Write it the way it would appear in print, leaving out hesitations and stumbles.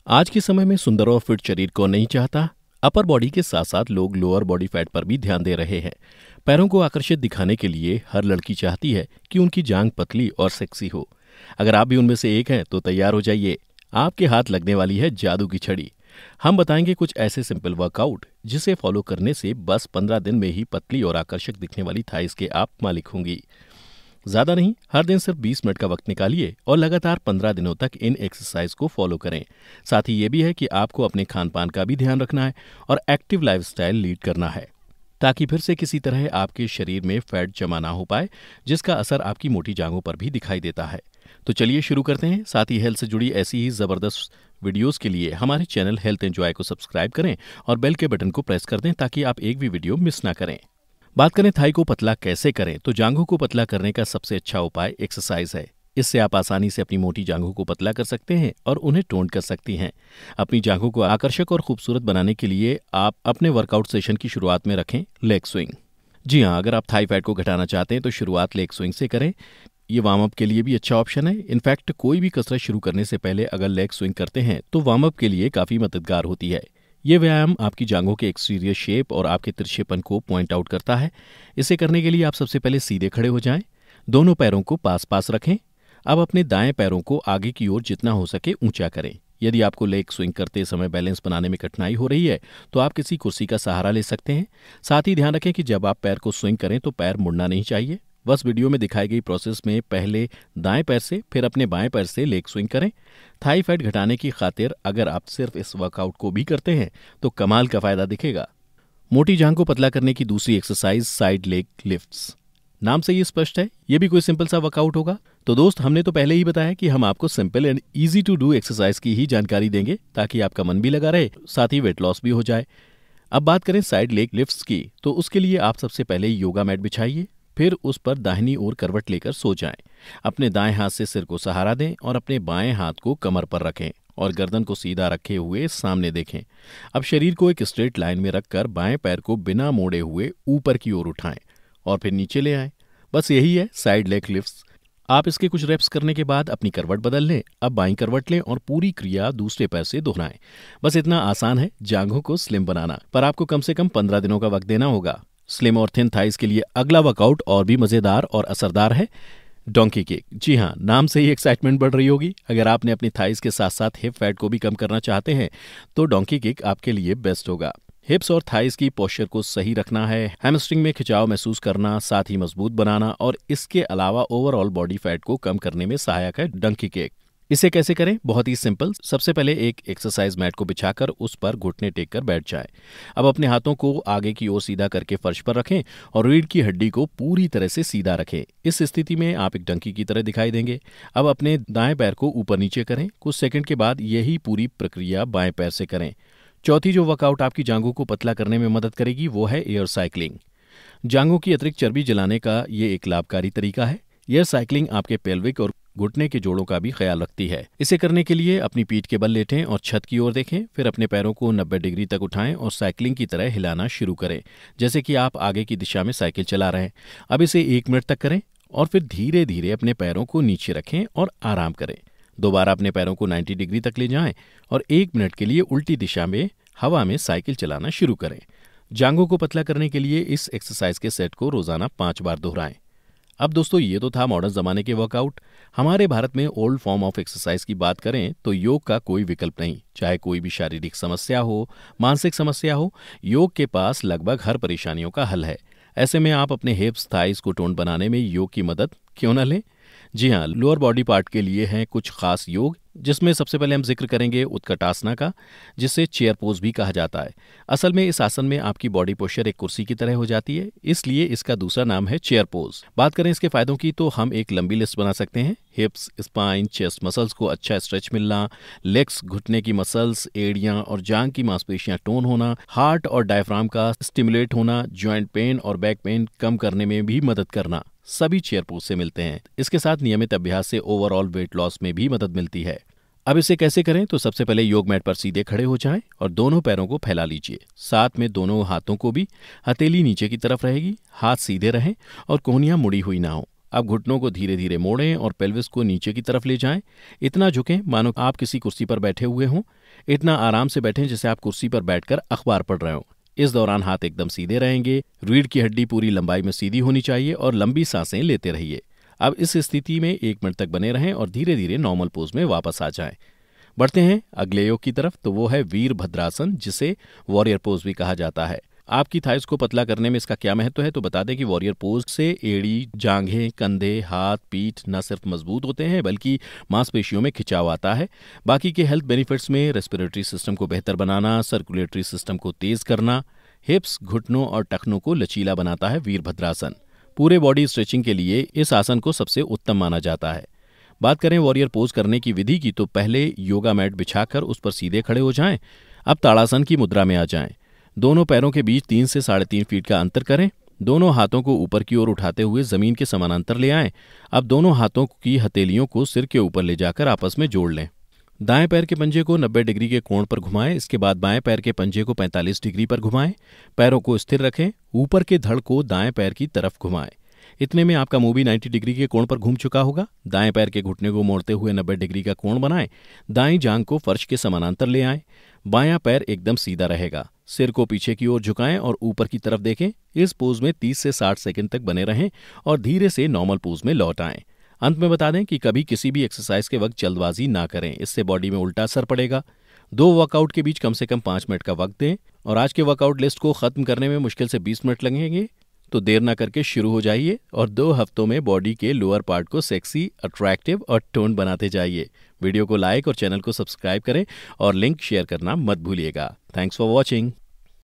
आज के समय में सुंदर और फिट शरीर कौन नहीं चाहता। अपर बॉडी के साथ साथ लोग लोअर बॉडी फैट पर भी ध्यान दे रहे हैं। पैरों को आकर्षित दिखाने के लिए हर लड़की चाहती है कि उनकी जांघ पतली और सेक्सी हो। अगर आप भी उनमें से एक हैं तो तैयार हो जाइए, आपके हाथ लगने वाली है जादू की छड़ी। हम बताएंगे कुछ ऐसे सिंपल वर्कआउट जिसे फॉलो करने से बस 15 दिन में ही पतली और आकर्षक दिखने वाली थाइस के आप मालिक होंगी। ज्यादा नहीं, हर दिन सिर्फ 20 मिनट का वक्त निकालिए और लगातार 15 दिनों तक इन एक्सरसाइज को फॉलो करें। साथ ही ये भी है कि आपको अपने खान पान का भी ध्यान रखना है और एक्टिव लाइफस्टाइल लीड करना है, ताकि फिर से किसी तरह आपके शरीर में फैट जमा ना हो पाए, जिसका असर आपकी मोटी जांघों पर भी दिखाई देता है। तो चलिए शुरू करते हैं। साथ ही हेल्थ से जुड़ी ऐसी ही जबरदस्त वीडियोस के लिए हमारे चैनल हेल्थ एंजॉय को सब्सक्राइब करें और बेल के बटन को प्रेस कर दें, ताकि आप एक भी वीडियो मिस ना करें। बात करें थाई को पतला कैसे करें, तो जांघों को पतला करने का सबसे अच्छा उपाय एक्सरसाइज है। इससे आप आसानी से अपनी मोटी जांघों को पतला कर सकते हैं और उन्हें टोन कर सकती हैं। अपनी जांघों को आकर्षक और खूबसूरत बनाने के लिए आप अपने वर्कआउट सेशन की शुरुआत में रखें लेग स्विंग। जी हाँ, अगर आप थाई फैट को घटाना चाहते हैं तो शुरुआत लेग स्विंग से करें। ये वार्म अप के लिए भी अच्छा ऑप्शन है। इनफैक्ट कोई भी कसरत शुरू करने से पहले अगर लेग स्विंग करते हैं तो वार्म अप के लिए काफी मददगार होती है। ये व्यायाम आपकी जांघों के एक्सटीरियर शेप और आपके तिरछेपन को पॉइंट आउट करता है। इसे करने के लिए आप सबसे पहले सीधे खड़े हो जाएं, दोनों पैरों को पास पास रखें। अब अपने दाएं पैरों को आगे की ओर जितना हो सके ऊंचा करें। यदि आपको लेग स्विंग करते समय बैलेंस बनाने में कठिनाई हो रही है तो आप किसी कुर्सी का सहारा ले सकते हैं। साथ ही ध्यान रखें कि जब आप पैर को स्विंग करें तो पैर मुड़ना नहीं चाहिए। बस वीडियो में दिखाई गई प्रोसेस में पहले दाएं पैर से फिर अपने बाएं पैर से लेग स्विंग करें। थाई फैट घटाने की खातिर अगर आप सिर्फ इस वर्कआउट को भी करते हैं तो कमाल का फायदा दिखेगा। मोटी जांघ को पतला करने की दूसरी एक्सरसाइज साइड लेग लिफ्ट्स। नाम से ये स्पष्ट है, ये भी कोई सिंपल सा वर्कआउट होगा। तो दोस्त, हमने तो पहले ही बताया कि हम आपको simple and easy to do exercise की ही जानकारी देंगे, ताकि आपका मन भी लगा रहे, साथ ही वेट लॉस भी हो जाए। अब बात करें साइड लेग लिफ्ट्स की, तो उसके लिए आप सबसे पहले योगा मैट बिछाइए, फिर उस पर दाहिनी ओर करवट लेकर सो जाएं। अपने दाएं हाथ से सिर को सहारा दें और अपने बाएं हाथ को कमर पर रखें और गर्दन को सीधा रखे हुए सामने देखें। अब शरीर को एक स्ट्रेट लाइन में रखकर बाएं पैर को बिना मोड़े हुए ऊपर की ओर उठाएं और फिर नीचे ले आएं। बस यही है साइड लेग लिफ्ट्स। आप इसके कुछ रेप्स करने के बाद अपनी करवट बदल लें। अब बाईं करवट लें और पूरी क्रिया दूसरे पैर से दोहराएं। बस इतना आसान है जांघों को स्लिम बनाना, पर आपको कम से कम 15 दिनों का वक्त देना होगा। स्लिम और थिन थाइस के लिए अगला वर्कआउट और भी मजेदार और असरदार है डोंकी किक। जी हाँ, नाम से ही एक्साइटमेंट बढ़ रही होगी। अगर आपने अपनी थाइस के साथ साथ हिप फैट को भी कम करना चाहते हैं तो डोंकी किक आपके लिए बेस्ट होगा। हिप्स और थाइस की पोस्चर को सही रखना है, हैमस्ट्रिंग में खिंचाव महसूस करना, साथ ही मजबूत बनाना और इसके अलावा ओवरऑल बॉडी फैट को कम करने में सहायक है डंकी किक। इसे कैसे करें? बहुत ही सिंपल। सबसे पहले एक एक्सरसाइज मैट को बिछाकर उस पर घुटने टेक कर बैठ जाएं। अब अपने हाथों को आगे की ओर सीधा करके फर्श पर रखें और रीढ़ की हड्डी को पूरी तरह से सीधा रखें। इस स्थिति में आप एक डंकी की तरह दिखाई देंगे। अब अपने दाएं पैर को ऊपर नीचे करें। कुछ सेकंड के बाद यही पूरी प्रक्रिया बाएं पैर से करें। चौथी जो वर्कआउट आपकी जांघों को पतला करने में मदद करेगी वो है एयर साइकिलिंग। जांघों की अतिरिक्त चर्बी जलाने का ये एक लाभकारी तरीका है। एयर साइकिलिंग आपके पेल्विक और घुटने के जोड़ों का भी ख्याल रखती है। इसे करने के लिए अपनी पीठ के बल लेटें और छत की ओर देखें। फिर अपने पैरों को 90 डिग्री तक उठाएं और साइकिलिंग की तरह हिलाना शुरू करें, जैसे कि आप आगे की दिशा में साइकिल चला रहे हैं। अब इसे 1 मिनट तक करें और फिर धीरे धीरे अपने पैरों को नीचे रखें और आराम करें। दोबारा अपने पैरों को 90 डिग्री तक ले जाएं और 1 मिनट के लिए उल्टी दिशा में हवा में साइकिल चलाना शुरू करें। जांघों को पतला करने के लिए इस एक्सरसाइज के सेट को रोजाना 5 बार दोहराएं। अब दोस्तों, ये तो था मॉडर्न जमाने के वर्कआउट। हमारे भारत में ओल्ड फॉर्म ऑफ एक्सरसाइज की बात करें तो योग का कोई विकल्प नहीं। चाहे कोई भी शारीरिक समस्या हो, मानसिक समस्या हो, योग के पास लगभग हर परेशानियों का हल है। ऐसे में आप अपने हिप्स थाइस को टोन बनाने में योग की मदद क्यों न लें? जी हाँ, लोअर बॉडी पार्ट के लिए हैं कुछ खास योग, जिसमें सबसे पहले हम जिक्र करेंगे उत्कटासना का, जिसे चेयर पोज भी कहा जाता है। असल में इस आसन में आपकी बॉडी पोस्चर एक कुर्सी की तरह हो जाती है, इसलिए इसका दूसरा नाम है चेयर पोज। बात करें इसके फायदों की तो हम एक लंबी लिस्ट बना सकते हैं। हिप्स, स्पाइन, चेस्ट मसल्स को अच्छा स्ट्रेच मिलना, लेग्स, घुटने की मसल्स, एड़ियां और जांघ की मांसपेशियां टोन होना, हार्ट और डायफ्राम का स्टिमुलेट होना, जॉइंट पेन और बैक पेन कम करने में भी मदद करना, सभी चेयर पोज से मिलते हैं। इसके साथ नियमित अभ्यास से ओवरऑल वेट लॉस में भी मदद मिलती है। अब इसे कैसे करें? तो सबसे पहले योग मैट पर सीधे खड़े हो जाएं और दोनों पैरों को फैला लीजिए। साथ में दोनों हाथों को भी, हथेली नीचे की तरफ रहेगी, हाथ सीधे रहें और कोहनियां मुड़ी हुई ना हो। अब घुटनों को धीरे धीरे मोड़ें और पेल्विस को नीचे की तरफ ले जाएं। इतना झुकें मानो आप किसी कुर्सी पर बैठे हुए हों। इतना आराम से बैठें जैसे आप कुर्सी पर बैठकर अखबार पढ़ रहे हों। इस दौरान हाथ एकदम सीधे रहेंगे, रीढ़ की हड्डी पूरी लंबाई में सीधी होनी चाहिए और लंबी सांसें लेते रहिए। अब इस स्थिति में 1 मिनट तक बने रहें और धीरे धीरे नॉर्मल पोज में वापस आ जाएं। बढ़ते हैं अगले योग की तरफ, तो वो है वीरभद्रासन, जिसे वॉरियर पोज भी कहा जाता है। आपकी थाइस को पतला करने में इसका क्या महत्व है, तो बता दें कि वॉरियर पोज से एड़ी, जांघें, कंधे, हाथ, पीठ न सिर्फ मजबूत होते हैं बल्कि मांसपेशियों में खिंचाव आता है। बाकी के हेल्थ बेनिफिट्स में रेस्पिरेटरी सिस्टम को बेहतर बनाना, सर्कुलेटरी सिस्टम को तेज करना, हिप्स, घुटनों और टखनों को लचीला बनाता है वीरभद्रासन। पूरे बॉडी स्ट्रेचिंग के लिए इस आसन को सबसे उत्तम माना जाता है। बात करें वॉरियर पोज करने की विधि की, तो पहले योगा मैट बिछाकर उस पर सीधे खड़े हो जाएं। अब ताड़ासन की मुद्रा में आ जाएं। दोनों पैरों के बीच 3 से 3.5 फीट का अंतर करें। दोनों हाथों को ऊपर की ओर उठाते हुए जमीन के समानांतर ले आएं। अब दोनों हाथों की हथेलियों को सिर के ऊपर ले जाकर आपस में जोड़ लें। दाएं पैर के पंजे को 90 डिग्री के कोण पर घुमाएं। इसके बाद बाएं पैर के पंजे को 45 डिग्री पर घुमाएं। पैरों को स्थिर रखें। ऊपर के धड़ को दाएं पैर की तरफ घुमाएं। इतने में आपका मुंह भी 90 डिग्री के कोण पर घूम चुका होगा। दाएं पैर के घुटने को मोड़ते हुए 90 डिग्री का कोण बनाएं। दाईं जांघ को फर्श के समानांतर ले आएं। बायां पैर एकदम सीधा रहेगा। सिर को पीछे की ओर झुकाएं और ऊपर की तरफ देखें। इस पोज में 30 से 60 सेकंड तक बने रहें और धीरे से नॉर्मल पोज में लौट आएं। अंत में बता दें कि कभी किसी भी एक्सरसाइज के वक्त जल्दबाजी ना करें, इससे बॉडी में उल्टा असर पड़ेगा। 2 वर्कआउट के बीच कम से कम 5 मिनट का वक्त दें और आज के वर्कआउट लिस्ट को खत्म करने में मुश्किल से 20 मिनट लगेंगे, तो देर ना करके शुरू हो जाइए और 2 हफ्तों में बॉडी के लोअर पार्ट को सेक्सी, अट्रैक्टिव और टोन बनाते जाइए। वीडियो को लाइक और चैनल को सब्सक्राइब करें और लिंक शेयर करना मत भूलिएगा। Thanks for watching.